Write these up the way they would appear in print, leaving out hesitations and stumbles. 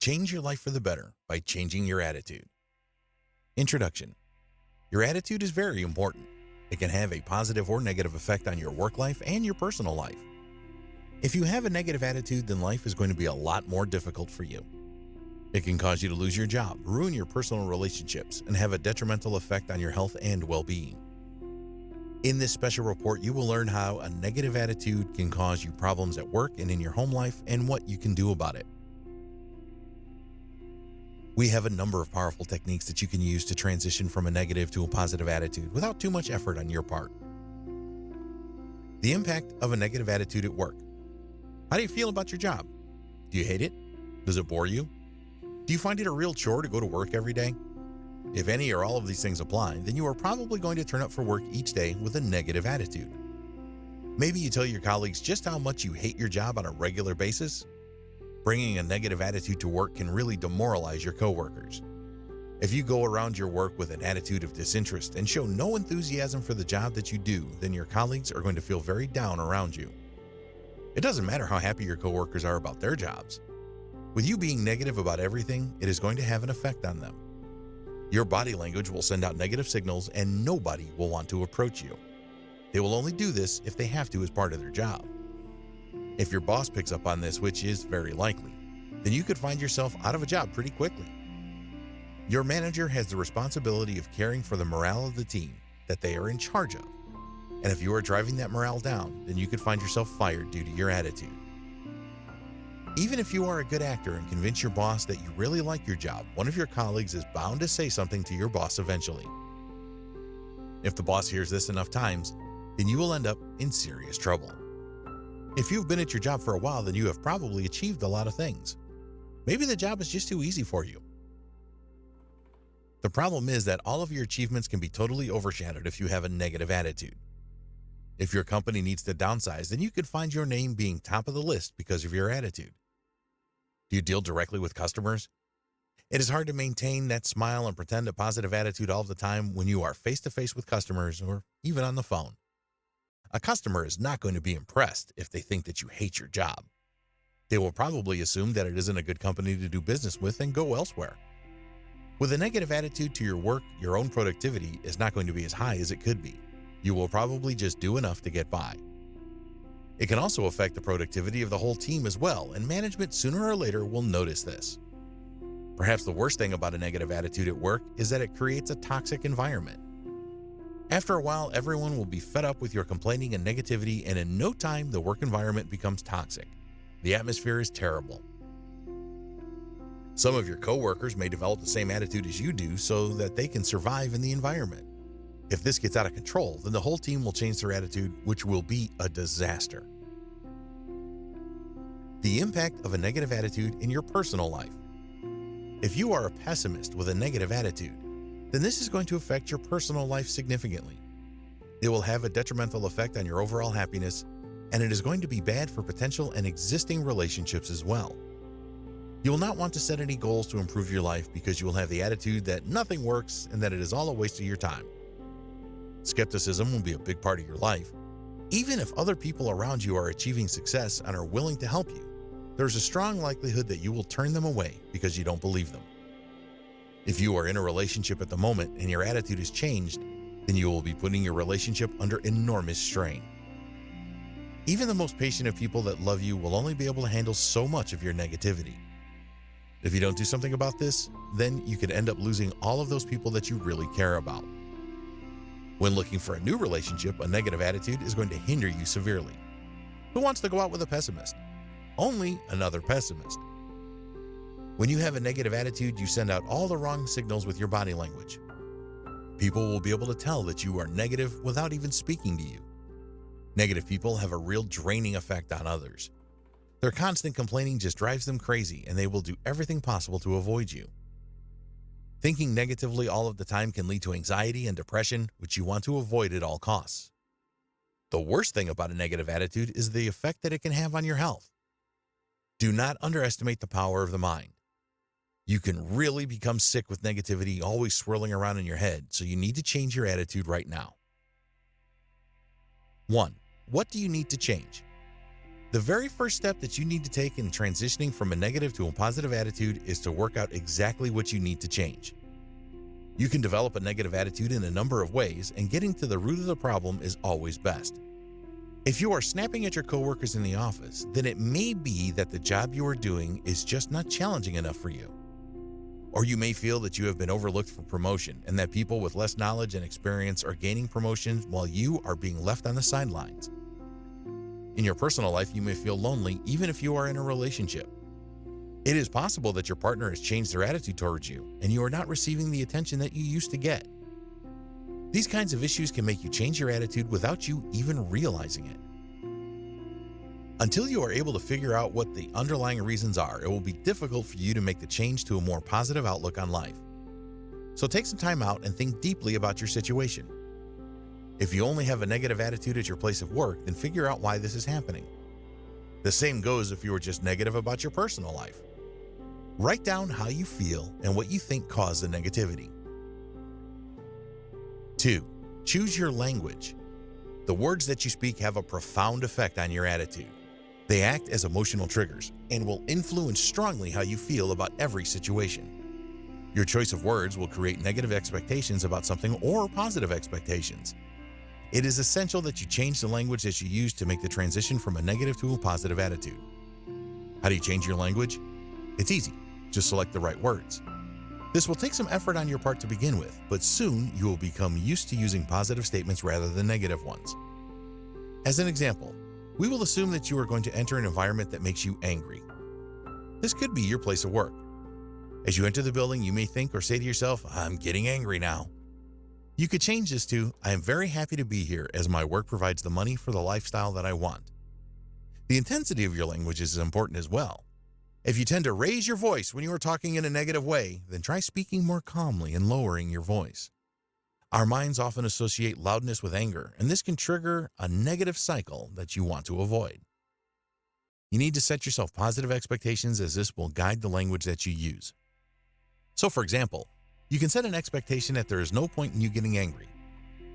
Change your life for the better by changing your attitude. Introduction. Your attitude is very important. It can have a positive or negative effect on your work life and your personal life. If you have a negative attitude, then life is going to be a lot more difficult for you. It can cause you to lose your job, ruin your personal relationships, and have a detrimental effect on your health and well-being. In this special report, you will learn how a negative attitude can cause you problems at work and in your home life and what you can do about it. We have a number of powerful techniques that you can use to transition from a negative to a positive attitude without too much effort on your part. The impact of a negative attitude at work. How do you feel about your job? Do you hate it? Does it bore you? Do you find it a real chore to go to work every day? If any or all of these things apply, then you are probably going to turn up for work each day with a negative attitude. Maybe you tell your colleagues just how much you hate your job on a regular basis. Bringing a negative attitude to work can really demoralize your coworkers. If you go around your work with an attitude of disinterest and show no enthusiasm for the job that you do, then your colleagues are going to feel very down around you. It doesn't matter how happy your coworkers are about their jobs. With you being negative about everything, it is going to have an effect on them. Your body language will send out negative signals and nobody will want to approach you. They will only do this if they have to as part of their job. If your boss picks up on this, which is very likely, then you could find yourself out of a job pretty quickly. Your manager has the responsibility of caring for the morale of the team that they are in charge of. And if you are driving that morale down, then you could find yourself fired due to your attitude. Even if you are a good actor and convince your boss that you really like your job, one of your colleagues is bound to say something to your boss eventually. If the boss hears this enough times, then you will end up in serious trouble. If you've been at your job for a while, then you have probably achieved a lot of things. Maybe the job is just too easy for you. The problem is that all of your achievements can be totally overshadowed if you have a negative attitude. If your company needs to downsize, then you could find your name being top of the list because of your attitude. Do you deal directly with customers? It is hard to maintain that smile and pretend a positive attitude all the time when you are face-to-face with customers or even on the phone. A customer is not going to be impressed if they think that you hate your job. They will probably assume that it isn't a good company to do business with and go elsewhere. With a negative attitude to your work, your own productivity is not going to be as high as it could be. You will probably just do enough to get by. It can also affect the productivity of the whole team as well, and management sooner or later will notice this. Perhaps the worst thing about a negative attitude at work is that it creates a toxic environment. After a while, everyone will be fed up with your complaining and negativity, and in no time, the work environment becomes toxic. The atmosphere is terrible. Some of your coworkers may develop the same attitude as you do so that they can survive in the environment. If this gets out of control, then the whole team will change their attitude, which will be a disaster. The impact of a negative attitude in your personal life. If you are a pessimist with a negative attitude, then this is going to affect your personal life significantly. It will have a detrimental effect on your overall happiness, and it is going to be bad for potential and existing relationships as well. You will not want to set any goals to improve your life because you will have the attitude that nothing works and that it is all a waste of your time. Skepticism will be a big part of your life. Even if other people around you are achieving success and are willing to help you, there is a strong likelihood that you will turn them away because you don't believe them. If you are in a relationship at the moment and your attitude has changed, then you will be putting your relationship under enormous strain. Even the most patient of people that love you will only be able to handle so much of your negativity. If you don't do something about this, then you could end up losing all of those people that you really care about. When looking for a new relationship, a negative attitude is going to hinder you severely. Who wants to go out with a pessimist? Only another pessimist. When you have a negative attitude, you send out all the wrong signals with your body language. People will be able to tell that you are negative without even speaking to you. Negative people have a real draining effect on others. Their constant complaining just drives them crazy, and they will do everything possible to avoid you. Thinking negatively all of the time can lead to anxiety and depression, which you want to avoid at all costs. The worst thing about a negative attitude is the effect that it can have on your health. Do not underestimate the power of the mind. You can really become sick with negativity always swirling around in your head, so you need to change your attitude right now. 1. What do you need to change? The very first step that you need to take in transitioning from a negative to a positive attitude is to work out exactly what you need to change. You can develop a negative attitude in a number of ways, and getting to the root of the problem is always best. If you are snapping at your coworkers in the office, then it may be that the job you are doing is just not challenging enough for you. Or you may feel that you have been overlooked for promotion and that people with less knowledge and experience are gaining promotions while you are being left on the sidelines. In your personal life, you may feel lonely even if you are in a relationship. It is possible that your partner has changed their attitude towards you and you are not receiving the attention that you used to get. These kinds of issues can make you change your attitude without you even realizing it. Until you are able to figure out what the underlying reasons are, it will be difficult for you to make the change to a more positive outlook on life. So take some time out and think deeply about your situation. If you only have a negative attitude at your place of work, then figure out why this is happening. The same goes if you are just negative about your personal life. Write down how you feel and what you think caused the negativity. 2. Choose your language. The words that you speak have a profound effect on your attitude. They act as emotional triggers and will influence strongly how you feel about every situation. Your choice of words will create negative expectations about something or positive expectations. It is essential that you change the language that you use to make the transition from a negative to a positive attitude. How do you change your language? It's easy. Just select the right words. This will take some effort on your part to begin with, but soon you will become used to using positive statements rather than negative ones. As an example, we will assume that you are going to enter an environment that makes you angry. This could be your place of work. As you enter the building, you may think or say to yourself, "I'm getting angry now." You could change this to, "I am very happy to be here as my work provides the money for the lifestyle that I want." The intensity of your language is important as well. If you tend to raise your voice when you are talking in a negative way, then try speaking more calmly and lowering your voice. Our minds often associate loudness with anger, and this can trigger a negative cycle that you want to avoid. You need to set yourself positive expectations, as this will guide the language that you use. So, for example, you can set an expectation that there is no point in you getting angry.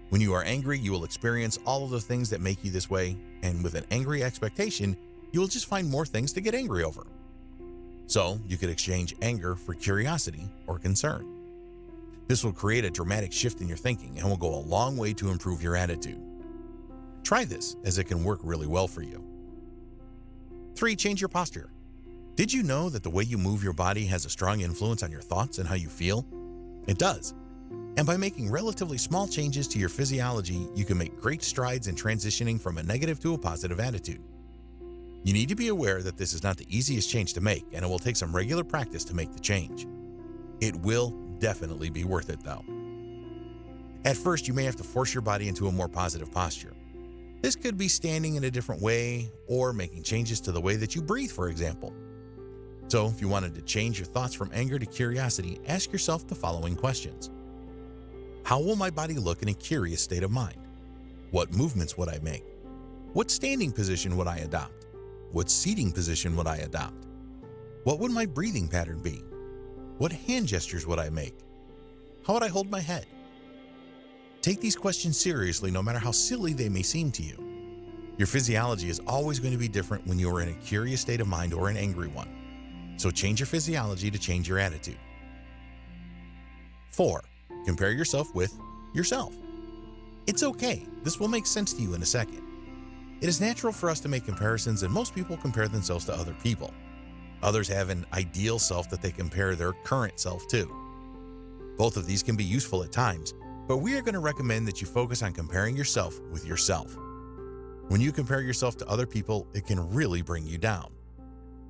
When you are angry, you will experience all of the things that make you this way, and with an angry expectation, you will just find more things to get angry over. So, you could exchange anger for curiosity or concern. This will create a dramatic shift in your thinking and will go a long way to improve your attitude. Try this, as it can work really well for you. 3. Change your posture. Did you know that the way you move your body has a strong influence on your thoughts and how you feel? It does. And by making relatively small changes to your physiology, you can make great strides in transitioning from a negative to a positive attitude. You need to be aware that this is not the easiest change to make, and it will take some regular practice to make the change. It will definitely be worth it, though. At first, you may have to force your body into a more positive posture. This could be standing in a different way or making changes to the way that you breathe, for example. So, if you wanted to change your thoughts from anger to curiosity, ask yourself the following questions. How will my body look in a curious state of mind? What movements would I make? What standing position would I adopt? What seating position would I adopt? What would my breathing pattern be? What hand gestures would I make? How would I hold my head? Take these questions seriously, no matter how silly they may seem to you. Your physiology is always going to be different when you are in a curious state of mind or an angry one. So change your physiology to change your attitude. 4. Compare yourself with yourself. It's okay. This will make sense to you in a second. It is natural for us to make comparisons, and most people compare themselves to other people. Others have an ideal self that they compare their current self to. Both of these can be useful at times, but we are going to recommend that you focus on comparing yourself with yourself. When you compare yourself to other people, it can really bring you down.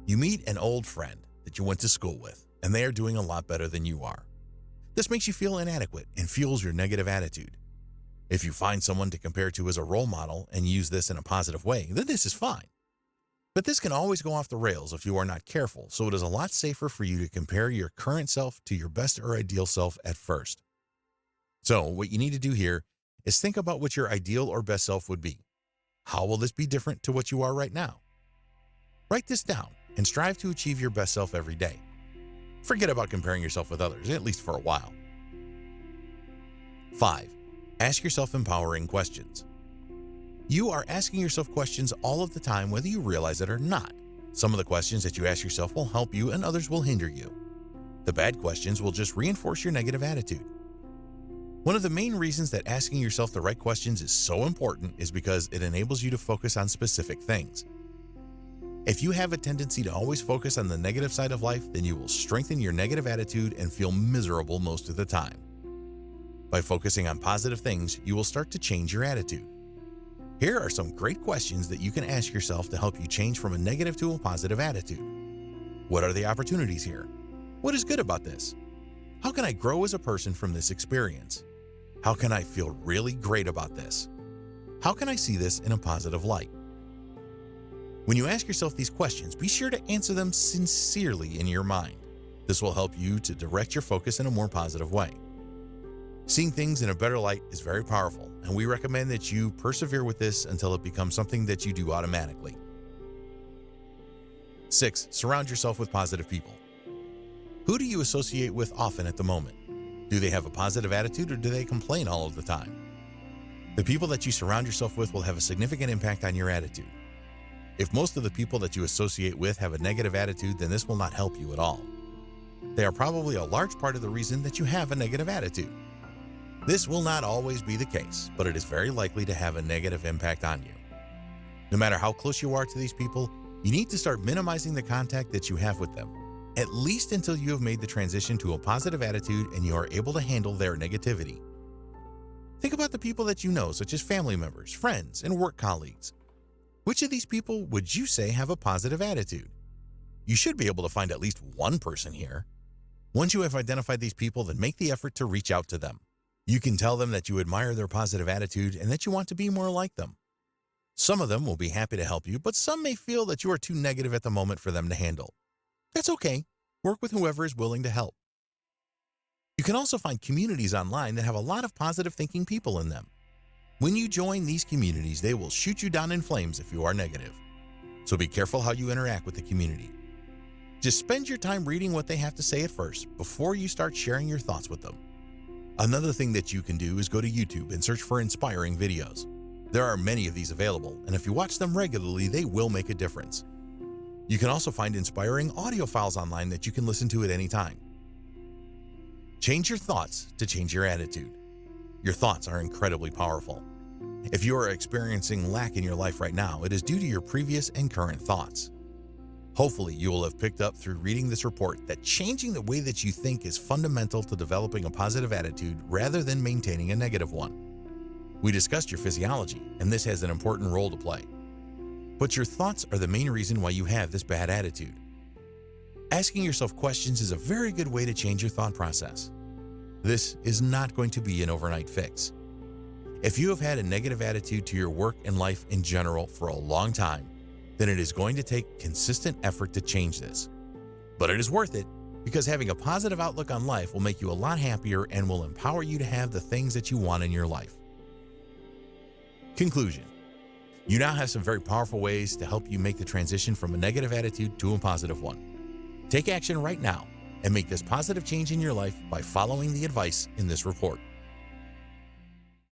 You meet an old friend that you went to school with, and they are doing a lot better than you are. This makes you feel inadequate and fuels your negative attitude. If you find someone to compare to as a role model and use this in a positive way, then this is fine. But this can always go off the rails if you are not careful, so it is a lot safer for you to compare your current self to your best or ideal self at first. So what you need to do here is think about what your ideal or best self would be. How will this be different to what you are right now? Write this down and strive to achieve your best self every day. Forget about comparing yourself with others, at least for a while. 5. Ask yourself empowering questions. You are asking yourself questions all of the time, whether you realize it or not. Some of the questions that you ask yourself will help you and others will hinder you. The bad questions will just reinforce your negative attitude. One of the main reasons that asking yourself the right questions is so important is because it enables you to focus on specific things. If you have a tendency to always focus on the negative side of life, then you will strengthen your negative attitude and feel miserable most of the time. By focusing on positive things, you will start to change your attitude. Here are some great questions that you can ask yourself to help you change from a negative to a positive attitude. What are the opportunities here? What is good about this? How can I grow as a person from this experience? How can I feel really great about this? How can I see this in a positive light? When you ask yourself these questions, be sure to answer them sincerely in your mind. This will help you to direct your focus in a more positive way. Seeing things in a better light is very powerful, and we recommend that you persevere with this until it becomes something that you do automatically. 6. Surround yourself with positive people. Who do you associate with often at the moment? Do they have a positive attitude or do they complain all of the time? The people that you surround yourself with will have a significant impact on your attitude. If most of the people that you associate with have a negative attitude, then this will not help you at all. They are probably a large part of the reason that you have a negative attitude. This will not always be the case, but it is very likely to have a negative impact on you. No matter how close you are to these people, you need to start minimizing the contact that you have with them, at least until you have made the transition to a positive attitude and you are able to handle their negativity. Think about the people that you know, such as family members, friends, and work colleagues. Which of these people would you say have a positive attitude? You should be able to find at least one person here. Once you have identified these people, then make the effort to reach out to them. You can tell them that you admire their positive attitude and that you want to be more like them. Some of them will be happy to help you, but some may feel that you are too negative at the moment for them to handle. That's okay. Work with whoever is willing to help. You can also find communities online that have a lot of positive thinking people in them. When you join these communities, they will shoot you down in flames if you are negative. So be careful how you interact with the community. Just spend your time reading what they have to say at first before you start sharing your thoughts with them. Another thing that you can do is go to YouTube and search for inspiring videos. There are many of these available, and if you watch them regularly, they will make a difference. You can also find inspiring audio files online that you can listen to at any time. Change your thoughts to change your attitude. Your thoughts are incredibly powerful. If you are experiencing lack in your life right now, it is due to your previous and current thoughts. Hopefully, you will have picked up through reading this report that changing the way that you think is fundamental to developing a positive attitude rather than maintaining a negative one. We discussed your physiology, and this has an important role to play. But your thoughts are the main reason why you have this bad attitude. Asking yourself questions is a very good way to change your thought process. This is not going to be an overnight fix. If you have had a negative attitude to your work and life in general for a long time, then it is going to take consistent effort to change this. But it is worth it because having a positive outlook on life will make you a lot happier and will empower you to have the things that you want in your life. Conclusion. You now have some very powerful ways to help you make the transition from a negative attitude to a positive one. Take action right now and make this positive change in your life by following the advice in this report.